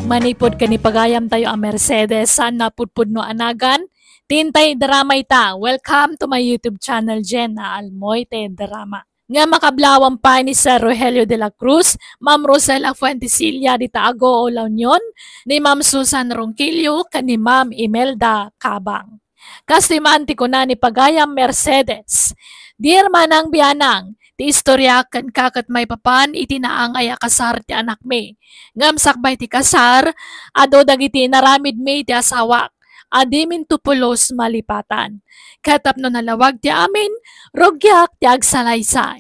Manipod ka ni pagayam tayo ang Mercedes sa napudpud no anagan. Tintay Dramay ta. Welcome to my YouTube channel, Jen na Almoy te Drama. Nga makablawang pa ni Sir Rogelio de la Cruz, Ma'am Rosela Fuentesilla di Taago o La Union, ni Ma'am Susan Ronquillo, ni Ma'am Imelda Cabang. Kastimanti ko na ni pagayam Mercedes. Dear manang biyanang, ti istorya kan kakat may papan itinaang ay kasar ti anak me. Ngam sakbay ti kasar, ado dagiti naramid me ti asawak. Adimin tupulos malipatan. Katapno nalawag ti amin, rogyak ti agsalaysay.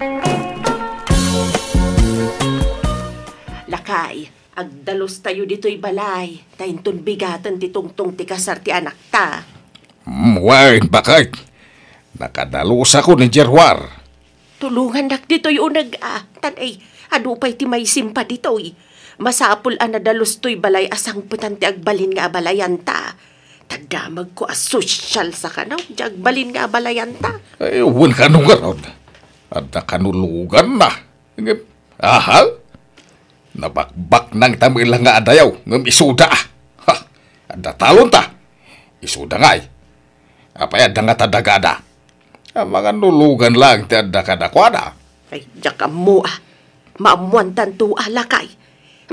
Lakay, agdalos tayo dito'y balay. Taintun bigatan ti tungtong ti kasar ti anak ta. Why, bakit? Nakadalos ako ni Jerwar. Tulungan nak dito'y unag Tanay, adupay ti may simpa dito'y. Masapul anadalos to'y balay asang putan ti agbalin nga abalayan ta. Tadamag ko asosyal sa kanaw, di agbalin nga abalayan ta. Ay, uwan ka nung garon. At nakanulugan na. Ahal? Nabakbak ng tamilang nga adayaw, ngam isuda. Ha, at natalon ta. Isuda nga'y. Apay adda nga tadagada. Ang mga nulugan lang ti adda kadakwada. Ay, diyak mo Maamuan tanto alakay.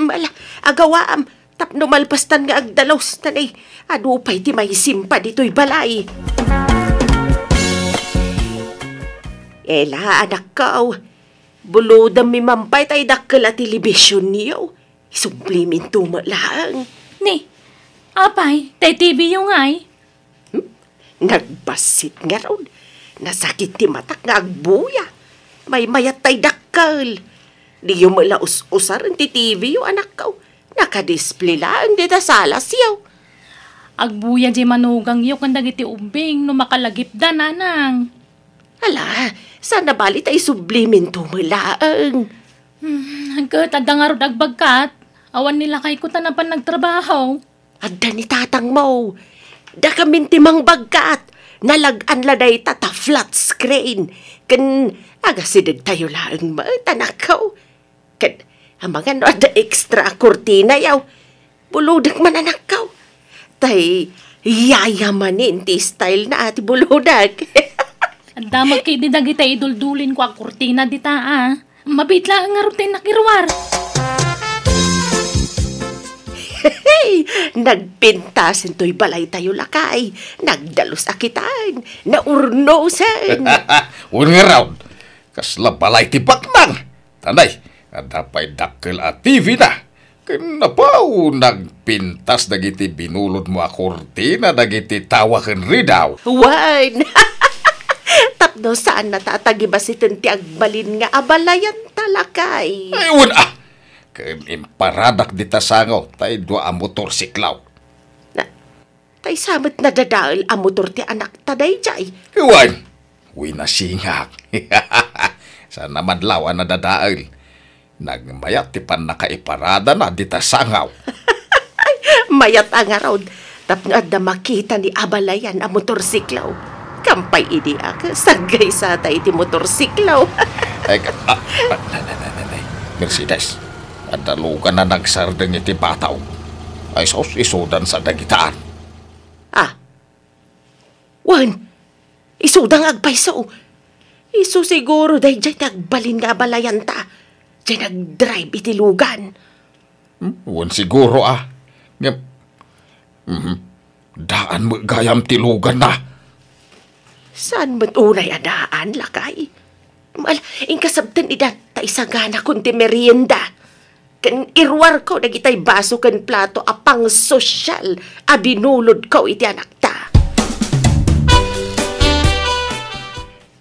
Mala, agawaam. Tapno malpastan nga agdalos. Tanay, adupay ti may simpa dito'y balay. Ela, anak ka, bulodam mi mampay tay dakkel a telebisyon niyo. Isublimin tumalang. Ni, apay, tay TV yung ay. Nagbasit nga ron. Nasakit ti matak nga agbuya. May mayat tay dakkel. Di yung malaus-usar ti TV yung anak ka. Nakadisplay lang dita sala siyaw. Agbuya di manugang yung kandag iti umbing no makalagip da nanang. Hala, sana bali tayo sublimin tumulaang. Hanggat adda nga ro dagbagkat, awan nila kay kuta na pa nagtrabaho. Adda ni tatang mo. Da kamin timang bagkat. Nalagan laday tata flat screen. Kan agasidad tayo lang tanakaw. Kan ang mga no ada extra kurtina yaw. Buludak man anakaw. Tay, yayamanin ti style na ati buludak. Ang damag kay di dagita iduldulin ko ang kurtina dita Mabitla ang ngarutin nakirwar. Hey, nagpintasin to'y balay tayo lakay. Nagdalos akitan. Naurnosan. Un nga raw. Kasla balay ti baknang. Tanay, adapay dakkel a TV na. Kinapaw nagpintas dagiti binulod mo a kurtina dagiti tawaken ridaw. Wan! Tapno saan natatagibasitin ti agbalin nga abalayan talakay. Ay, un imparadak di tasangaw, tay dua a motorsiklaw. Tay samet na dadaal a motor ti anak taday jay. Iwan, winasingak. Sana madlaw na dadaal. Nagmayat ti pan nakaiparada na di tasangaw. Mayat ang araw. Tapno adda makita ni abalayan a motorsiklaw. Kampay idi sagay sa tay ti motorsiklaw. Ay, Mercedes. At dalugan na nagsardeng iti bataw. Ay sos isudan sa dagitaan. Wan, isudang agpayso. Isu siguro dahi dyan nagbalin nga balayan ta. Dyan nag-drive iti lugan. Wan siguro Daan mo gayam ti lugan na. Saan mo't unay adaan, lakay? Inkasabtan idat ta isagana kunti merienda. Kan irwar ko nagitay baso kan plato apang sosyal abinulod ko iti anak ta.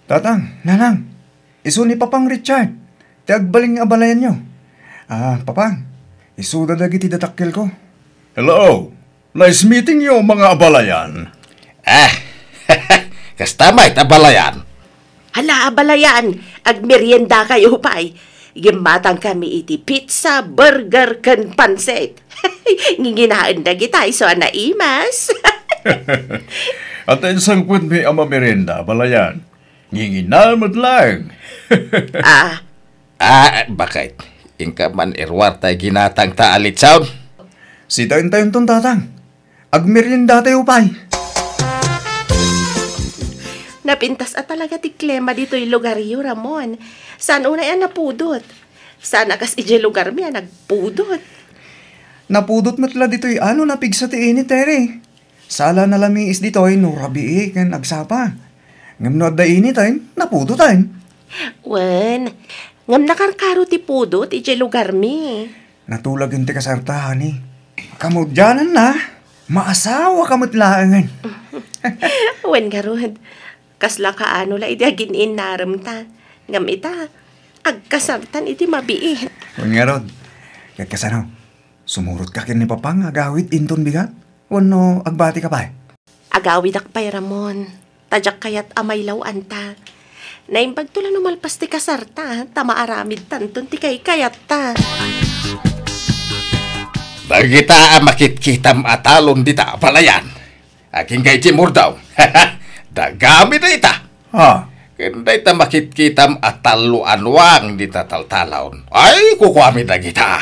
Tatang, nanang, isu ni Papang Richard. Ti agbaling nga abalayan nyo. Papang, isu dadagiti datakkel ko. Hello, nice meeting you mga abalayan. Kastamay abalayan. Hala, abalayan, agmerienda kayo pa'y. Gimatang kami iti pizza, burger, kan pansit. Nginginaan na gitay so anaimas. At isang kwent may ama merenda, abalayan. Nginginamad lang. Bakit? Ingka man irwar tayo ginatang taalit sound? Sitain tayo ton tatang. Agmerienda tayo pay. Napintas at talaga ti Clema dito'y lugar yu, Ramon. Saan una yan napudot? Sana kas ije lugar mi nagpudot. Napudot matla dito'y ano napigsa ti init tere. Sala na lami is dito'y no rabii kan agsapa. Ngam no da init ay napudot ay. Wen, ngam nakarkaro ti pudot ije lugar mi. Natulag yung ti kasartahan eh. Kamudyanan na. Maasawa kamutlaangan. Wen garod, kasla kaano la iti aginin naramta. Ngam ita, agkasartan iti mabiit. Huwag nga rod. Kagkasano, sumurot ka kin ni Papang agawit inton bigat? Wano agbati ka pa eh? Agawid akpay, Ramon. Tadyak kayat amay lawan ta. Naimbag tula numalpas ti kasarta, tamaaramid tanton ti kay kayat ta. Bagita makitkitam atalon dita palayan. Aking kay Timur daw. Dagami na ita. Ha? Kenday ta makitkitam atalo anwang dita taltalon. Ay, kukuami na kita.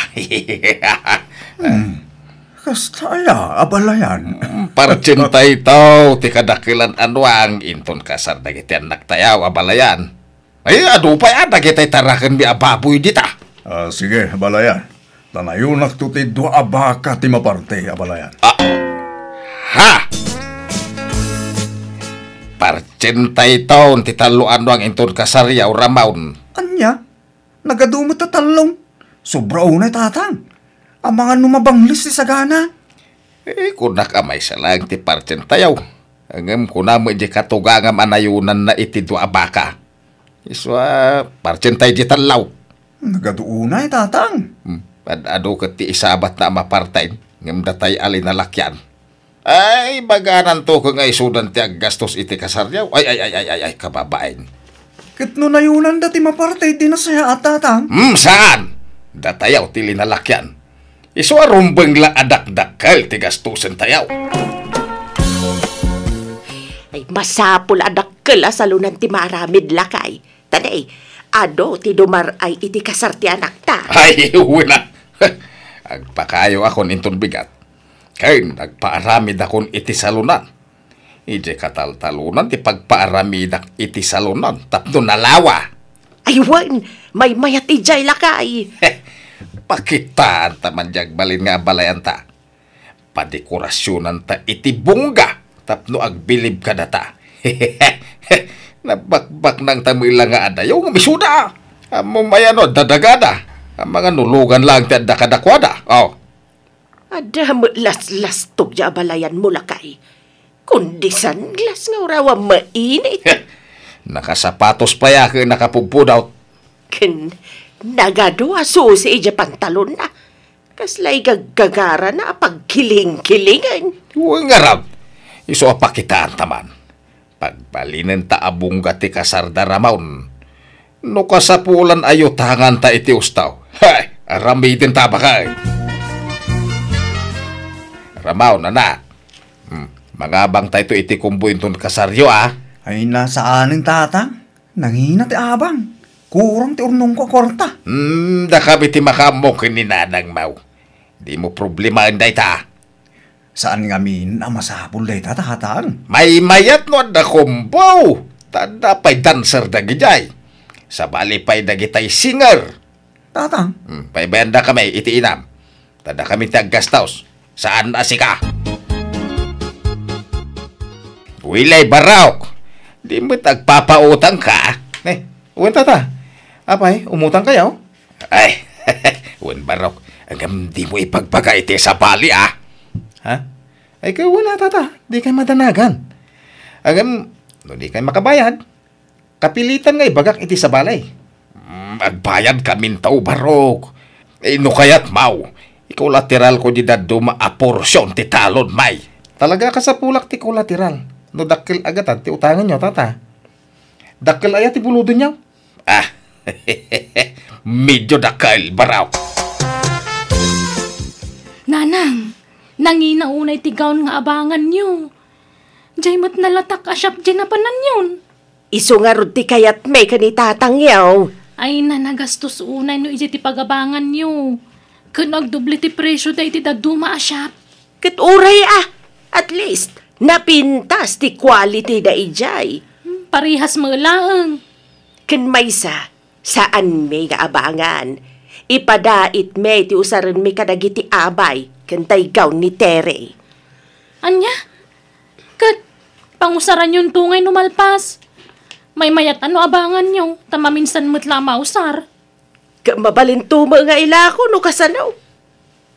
Kastaya, abalayan. Parcintay tau, ti kadakilan anwang inton kasar dagiti anak tayaw abalayan. Ay, adu pa yan, dagiti tarakan mi ababoy dita. Sige, abalayan. Tanayunak to ti dua abaka ti maparte, abalayan. Ha! Parcintay taon ti talo anwang inton kasaryaw ramaun. Anya? Nagadumot na talong. Sobra unay tatang. Ang mga numabanglis ti sagana. Kunak amay sa lang ti parcintayaw. Angam kunamo di katugangam anayunan na iti dua abaka. Iswa parcintay di talaw. Nagaduunay tatang. Ado ka ti isabat na mapartain. Ngam datay alin na lakyan. Ay, baganan to kung ay sudan ti aggastos iti kasaryaw. Ay, kababain. Kitno nayunan dati mapartay di na saya at tatang. Saan? Datayaw ti linalakyan. Iswa rumbeng la adak-dakal ti gastusin tayaw. Ay, masapul adakkel asalunan ti maramid lakay. Tanay, ado ti dumar ay iti kasar ti anak ta. Ay, wala. Agpakayo akon inton bigat. Kaya nagpaaramid akon iti salunan. Ije kataltalunan ti pagpaaramid iti salunan. Tapno nalawa. Ay, wan, may mayat ijay lakay. Pakitaan taman jag balin nga balayan ta. Padekorasyonan ta iti bungga. Tapno agbilib ka data. Nabakbak ng tamila nga adayaw nga misuda. Mumayano dadagada. Ang mga nulugan lang ti adakadakwada. Oh. Ada mo las-lastog ja balayan mo lakay. Kundi sanglas nga urawa mainit. Nakasapatos pa ya kaya nakapugpudaw. Ken nagado aso si ija pantalon na. Kaslay gaggagara na pagkiling-kilingan. Huwag nga rab. Iso apakitaan taman. Pagbalinin ta abungga ti kasardaramaon. No kasapulan ayo tangan ta iti ustaw. Hay, aramidin ta bakay. Ramaw na na. Mangabang tayo iti kumbuin ton kasaryo Ay nasaanin tatang. Nangina ti abang. Kurang ti urnong ko korta. Da kami ti makamok ni nanang mau. Di mo problema inday ta. Saan nga min ang masapul day tatang? May mayat no da kumbaw. Tanda pa'y dancer da gijay. Sa bali pa'y dagitay singer. Tatang? Pa'y benda kami iti inam. Tanda kami ti aggastaos. Saan asika? Wilay Baraok. Di mo tagpapautang ka. Uwan tata. Apay, umutang kayo? Ay, Uwan Baraok. Hanggang di mo ipagbaga iti sa bali Ha? Ay, kayo wala tata. Di kayo madanagan. Hanggang, no di kayo makabayad. Kapilitan nga ibagak iti sa balay. Agbayad kamin tao, Barok. No kaya't mau. Ikaw lateral ko di daduma a porsyon ti talon, may. Talaga ka sa pulak ti kolateral. No dakil agatan ti utangan nyo, tata. Dakil ayat ti buludon nyo. Medyo dakil, Baraw. Nanang, nanginaunay ti gaon nga abangan nyo. Diyay mo't nalatak asyap dyan na panan yun. Iso nga rod ti kayat may kanitatang yaw. Ay na nagastos unay no iti ti pagabangan nyo. Kanagdoble ti presyo da iti daduma a shop. Kat uray at least, napintas ti quality da ijay. Parihas mo lang. Kan maysa, saan may kaabangan? Ipadait may ti usaran may kadagiti abay, kan taygaw ni Tere. Anya? Kat, pangusaran yung tungay numalpas. May mayat ano abangan nyo, tamaminsan mo't lama usar. Mabalintuma nga ilako no kasanaw.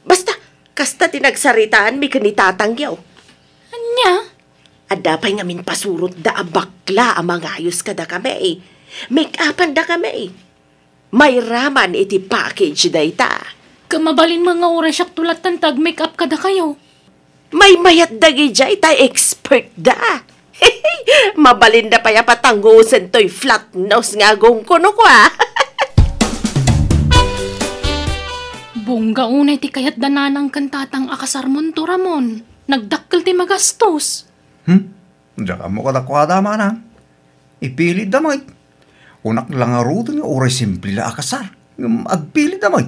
Basta, kasta tinagsaritaan may kanitatangyaw. Anya? Adapay ngamin pasurot da bakla ang mga ayos kada kami. Make-upan da kami. May raman iti package da ita. Kamabalin mga oras yak tulat tag make-up kada kayo. May mayat dagi jay ta expert da. Mabalin da pa ya patanggusan to'y flat nose nga gong kuno ko Bongga unay ti kayat dananang kantatang akasar mon to Ramon. Nagdakkel ti magastos. Diyan mo kadakwada manang. Ipilit damay. Unak lang nga ruto nga oray simple la akasar. Agpilit damay.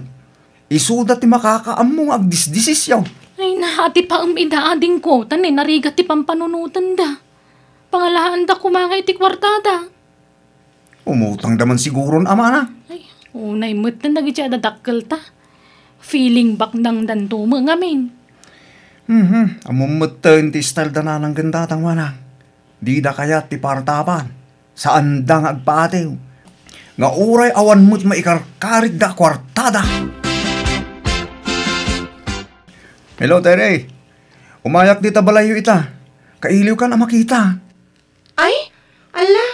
Isuda ti makakaamong agdisdisisyaw. Ay nahati pa idaading ko. Tanay narigat ti pampanunutan da. Pangalahan da kumangay ti kwartada. Umutang daman siguro na amana. Ay, unay mo't na nagitya dadakkel ta. Feeling back ng dantumo ngamin. Amumatan ti style da na ng gandatang manang. Di da kaya ti partapan. Saan da nga agpaatew. Nga uray awan mo't maikarkarit da kwartada. Hello, Tere. Umayak di tabalayo ita. Kailiw ka na makita. Ay, ala,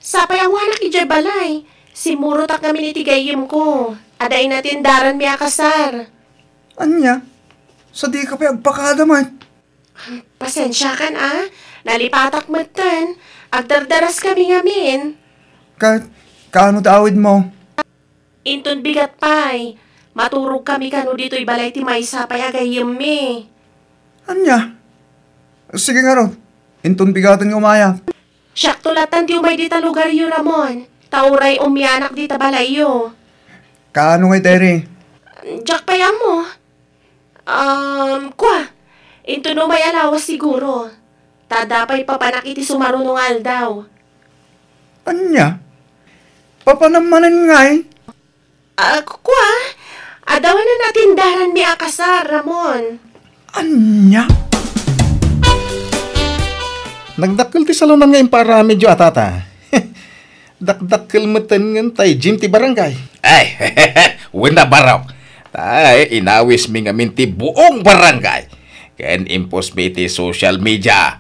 sapay ang wanak ijay balay. Simuro tak kami ni tigayim ko. Aday natin daran mi akasar. Anya? Sa di ka pa agpakada man. Pasensya kan nalipatak matan. Agdardaras kami ngamin. Kaano daawid mo? Inton bigat pay. Maturog kami kano dito'y balay ti may sapay agayim mi. Anya? Sige nga ron. Inton bigatan nga umaya. Siyak tulatan ti umay dita lugar yu Ramon. Tauray umyanak dita balay yu. Kaano nga, Tere? Jack pa yan mo. Kwa. Inton umay alawas siguro. Tadapay papanak iti sumarunungal daw. Anya? Papanamanan nga eh. Kwa. Adawan na natin daran mi akasar, Ramon. Anya? Nagdakkel ti salonan nga impara medyo atata. Dakdakkel meten ngan tay gym ti barangay. Ay, wala baraw. Tay, inawis mi ngamin ti buong barangay. Ken impos mi ti social media.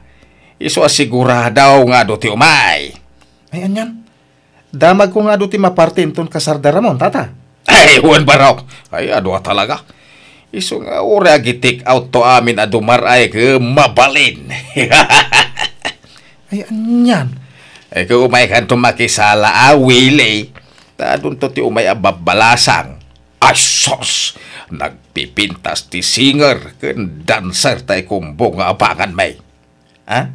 Iso asigura daw nga do ti umay. Ay, anyan. Damag ko nga do ti maparte inton kasarda Ramon, tata. Ay, wan baraw. Ay, ado talaga. Iso nga ora gitik out to amin adumar ay ke mabalin. Ay, anyan. Ay, kung umay kan tumakisala Willie. Tadun to ti umay ababalasang. Asos! Nagpipintas ti singer ken dancer tay kumbong nga abangan may. Ha?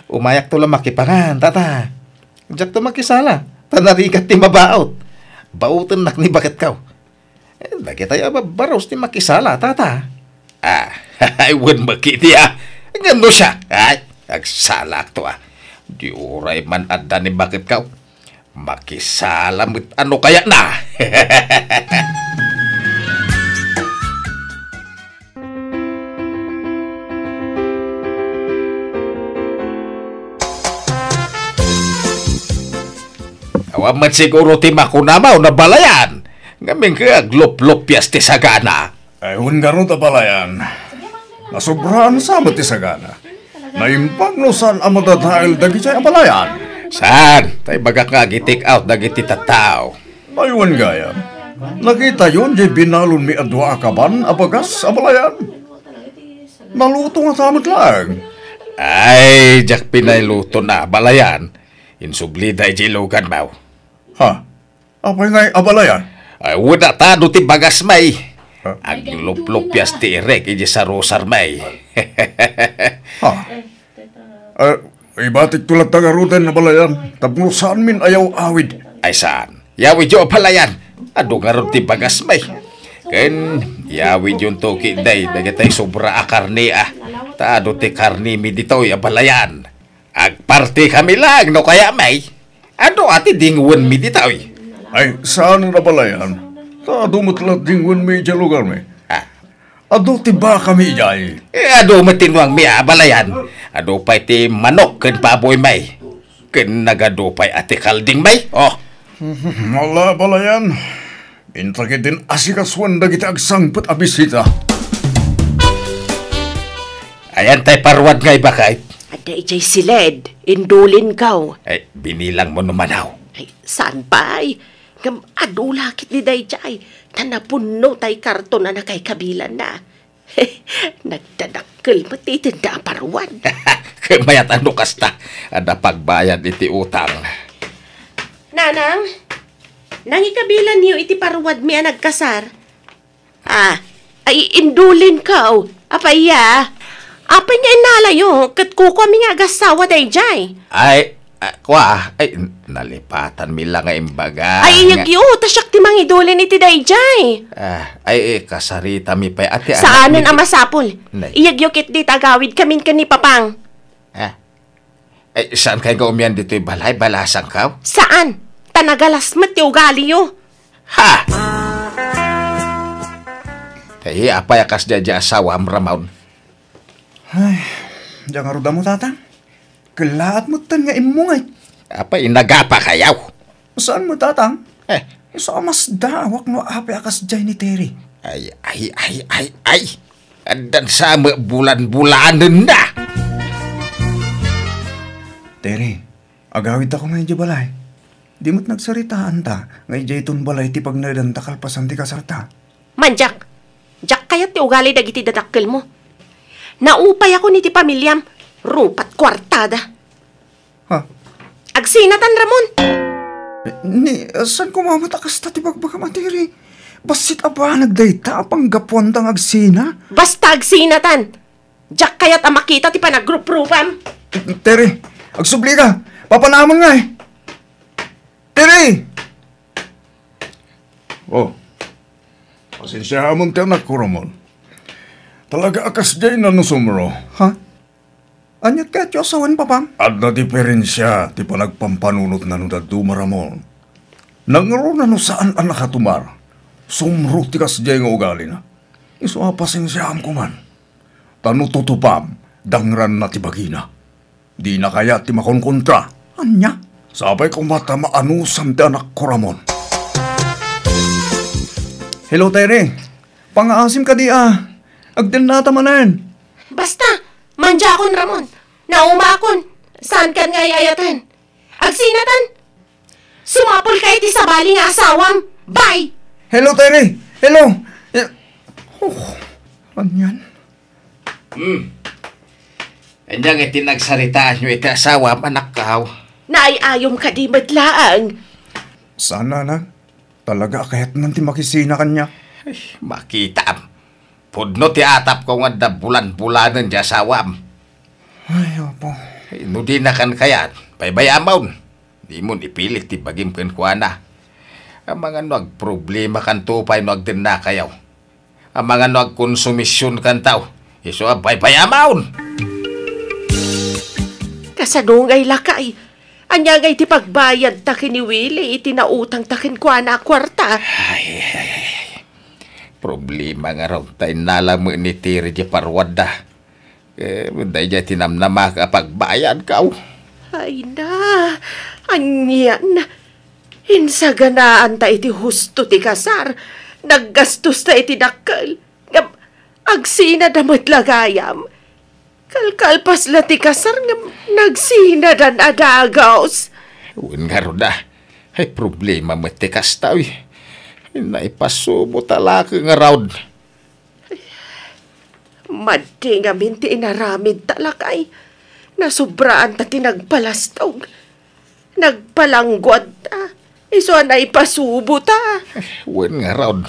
Umayak to lang makipangan, tata. Diyak to makisala. Tanarikat ti mabaot. Bautan nak ni bakit kaw. Lagi tayo babaros ti makisala, tata. Ay, wun makiti Gano siya? Ay, nagsalak to Di uray man adda ni bakit kaw. Makisalamit ano kaya na? Awan man siguro ti makunamaw na balayan. Ngaming ka aglop-lopyas ti sagana. Ay, hungaron ta balayan. Nasobrahan sa ti sagana. Naimpang no saan ang matatahil dagi siya abalayan. Saan? Tay bagak nga gitik out dagiti tataw. Aywan gaya. Nakita yun, di binalon mi adwa akaban, abagas, abalayan. Naluto nga tamot lang. Ay, jak pinayluto na balayan. Insubli day jilugan maw. Ha? Apay nga'y abalayan? Ay, wala tado ti bagas may. Ang lup-lupyas ti irek iji sa rosar may. Ha? Ibatik tulad tagarutan na balayan. Tapno saan min ayaw awid? Ay saan? Yawi jo palayan. Ado nga ron ti bagas may. Ken, yawid yung toki day, dagatay sobra karne Taado ti karne mi ditoy abalayan. Agparti kami lang, no kaya may. Ano ati dingwan mi ditoy? Ay, saan na pala yan? Dumutlat dingwan mi dyan lugar mi. Ado tiba kami jay. Ado matinwang mi abalayan. Ado pa iti manok ken baboy may. Ken nagado pa ati kalding may. Oh. Wala pala yan. Intrakit din asikaswan da kita agsangpot abisita. Ayan tay parwad ngay bakay. Ada ijay siled, indulin kaw. Ay, binilang mo naman aw. Ay, saan pa ay? Ngam adulakit ni dayjay. Tanapuno tay karton na nakay kabilan na. Nagdadakkel pati tinda parwan. Kamayat ano kasta. Ada pagbayad iti utang. Nanang, nangikabilan niyo iti parwad mi nagkasar. Ay indulin kaw. Apaya. Apay nga inalayo, kat kuko mi nga agasawa dayjay. Ay, nalipatan mi lang nga imbaga. Ay, yagyo, tasyak ti mangidulin iti dayjay. Kasarita mi pa'y ati. Saanan ang masapol? Nay. Iyagyo kit di tagawid kamin ni Papang. Saan kayo ka umiyan dito'y balay? Balasang ka? Saan? Tanagalas mat ti ugali yo. Ha! Tahi, apay akas dya asawa amramaon. Ay, diyan nga mo tatang. Kalaat mo tan nga imungay. Apay, inagapa kayaw. Saan mo tatang? So mas dawak no api akas dyan ni Terry. Ay. Andan sa bulan-bulanan na. Terry, agawid ako ngayon di balay. Di mo't nagsaritaan ta. Ngay jay ton balay ti pag nadan takalpasan ti kasarta. Manjak, jak kayat ti ugali dagiti dadakkel mo. Naupay ako ni ti pamilyam. Rupat kwartada. Ha? Agsinatan, Ramon. Saan kumamatakas ta ti bagbaka matiri? Basit aba nagdayta apang gapuan tang agsina? Basta agsinatan. Jak kayat ang makita ti panag-group-groupam. Terry, agsubli ka. Papanamon nga eh. Terry! Oh, pasensya hamon ti anak ko, Ramon. Talaga akas dyan na nusumro. Ha? Anyat ka at asawan, Papang? At na diferensya, ti panagpampanunot na no daduma, Ramon. Nangaro na no saan ang nakatumar. Sumro ti kas dyan nga ugali na. Iso pasensyahan ko man. Tano tutupam, dangran na ti bagina. Di na kaya ti makonkontra. Anya? Sabay kong mata maanusam ti anak ko, Ramon. Hello, Terry. Pang-aasim ka di Agdan na tamanan. Basta, manjakon, Ramon. Naumakon. Saan kan nga yayatan? Agsinatan. Sumapol kayo ti sabali nga asawam. Bye! Hello, Terry. Hello. Anyan? Anyang iti nagsaritaan nyo iti asawa, anak kaw. Naayayom ka di madlaang. Sana na. Talaga kahit nanti makisina kanya. Makita. Pudno ti atap ko nga da bulan-bulanan di asawam. Ay, opo. No di na kan kayat. Paybayamaon. Di mo ipilit ti bagim ken kuana. Ang mga nuag problema kan tupay nuag din na kayaw. Ang mga nuag konsumisyon kan tao. Iso paybayamaon. Kasadungay lakay. Anyagay ti pagbayad takin ni Willie. Itinautang takin kuana kwarta. Ay. Problema nga raw tayo nalang mo ni Tiri di parwada. Munday dya tinamnama ka pagbayad ka. Ay na, anyan. Insaganaan ta iti husto ti kasar. Naggastos ta iti dakkel. Agsina damat lagayam. Kalkalpas la ti kasar nga nagsina dan adagaos. Uwin nga ro da. Ay problema mo ti kastaw. Naipasubo talaka nga raud. Madi nga minti inaramid talakay. Nasubraan ta tinagpalastog. Nagpalanggwad ta. Iso na ipasubo ta. Uwin nga raud.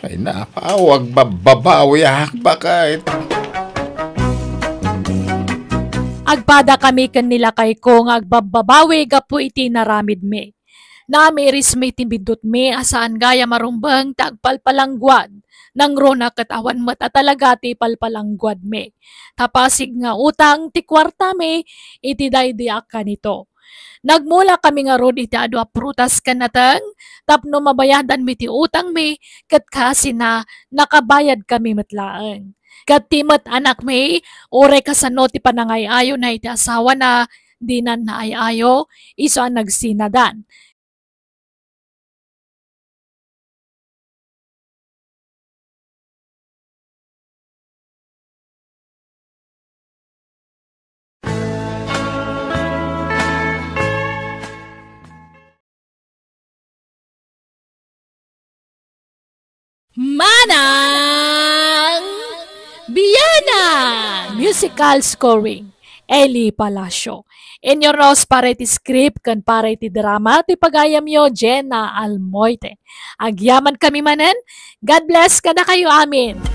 Ay napawag bababawi bakit. Agpada kami kanila kay ko nga agbababawi gapu iti naramid me. Namiris may timbidot me asaan gaya marumbang tagpalpalangguad. Nang rona katawan mata talaga ti palpalangguad me. Tapasig nga utang ti kwarta me iti daydiak ka nito. Nagmula kami nga ron iti adwa prutas kanatang tapno mabayadan mi ti utang mi kat kasi na nakabayad kami matlaang. Kat timat anak mi ore kasano ti panangayayo na iti asawa na dinan na ayayo iso ang nagsinadan. Manang Biyana! Musical scoring, Eli Palacio. Inyo Rose para iti script kan para iti drama ti pagayam yo Jenna Almoite. Agyaman kami manen, God bless ka na kayo amin.